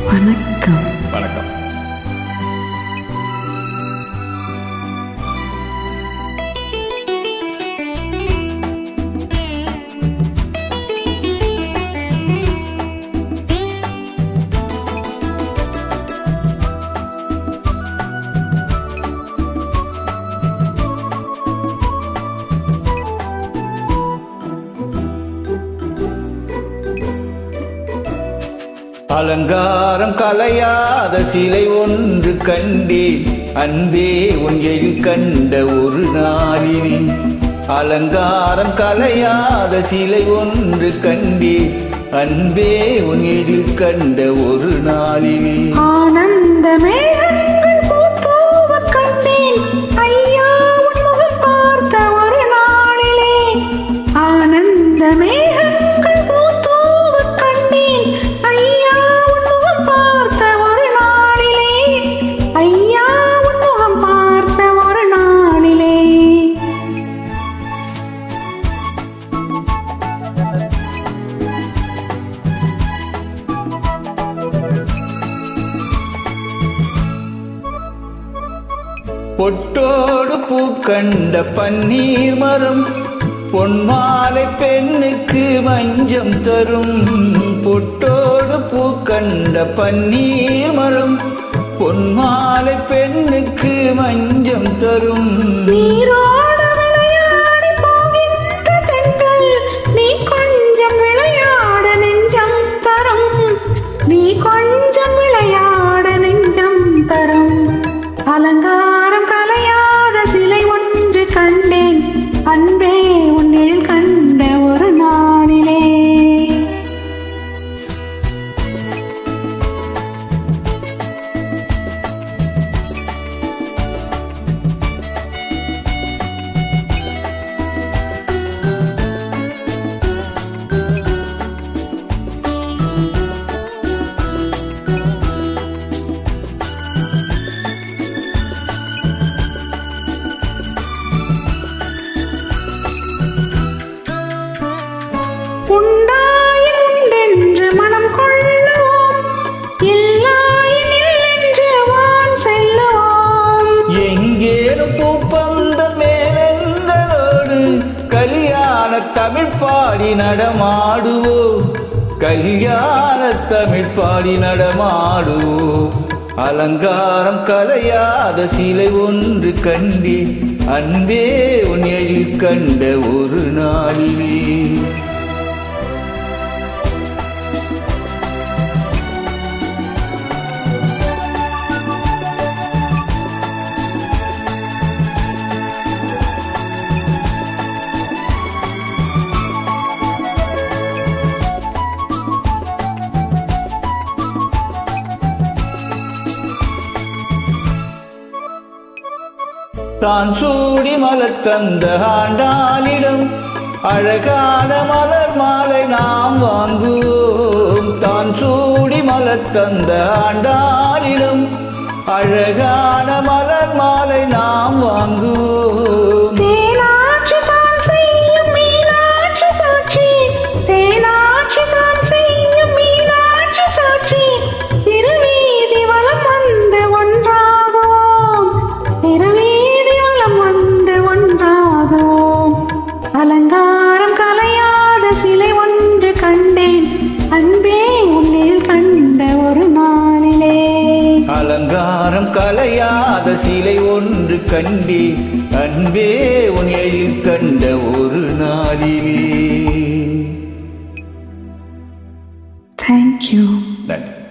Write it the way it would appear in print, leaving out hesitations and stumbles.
வணக்கம். வணக்கம். அலங்காரம் கலையாத சிலை ஒன்று கண்டேன் அன்பே உன் எழில் கண்ட ஒரு நாளினே. அலங்காரம் கலையாத சிலை ஒன்று கண்டேன் அன்பே உன் எழில் கண்ட ஒரு நாளினே. ஆனந்தமே கண்டேன் ஐயா உன் முகம் பார்த்த ஒரு நாளிலே. ஆனந்தமே பொட்டோடு பூ கண்ட பன்னீர் மரம் பொன்மாலை பெண்ணுக்கு மஞ்சம் தரும். பொட்டோடு பூ கண்ட பன்னீர் மரம் பொன்மாலை பெண்ணுக்கு மஞ்சம் தரும். நீ கொஞ்சம் விளையாட நெஞ்சம் தரும். நீ கொஞ்சம் விளையாட நெஞ்சம் தரும். அலங்காரம் கலையாத சிலை ஒன்று கண்டேன் அன்பே உன்னில் கண்ட ஒரு நாளிலே. உண்டாயின்றென்று மனம் கொள்ளுவோம் இல்லாயினின்று வான் செல்லுவோம். எங்கேனும் பூப்பந்த மேலங்களோடு கல்யாண தமிழ் பாடி நடமாடுவோம். கல்யாண தமிழ் பாடி நடமாடுவோம். அலங்காரம் கலையாத சிலை ஒன்று கண்டேன் அன்பே உன் எழில் கண்ட ஒரு நாளிலே. தான் சூடி மலர் தந்த ஆண்டாளிடம் அழகான மலர் மாலை நாம் வாங்குவோம். தான் சூடி மலர் தந்த ஆண்டாளிடம் அழகான மலர் மாலை நாம் வாங்குவோம். அலங்காரம் கலையாத சிலை ஒன்று கண்டேன் அன்பே உன்னில் கண்ட ஒரு நாளிலே. அலங்காரம் கலையாத சிலை ஒன்று கண்டேன் அன்பே உன் எழில் கண்ட ஒரு நாளிலே. Thank you. நன்றி.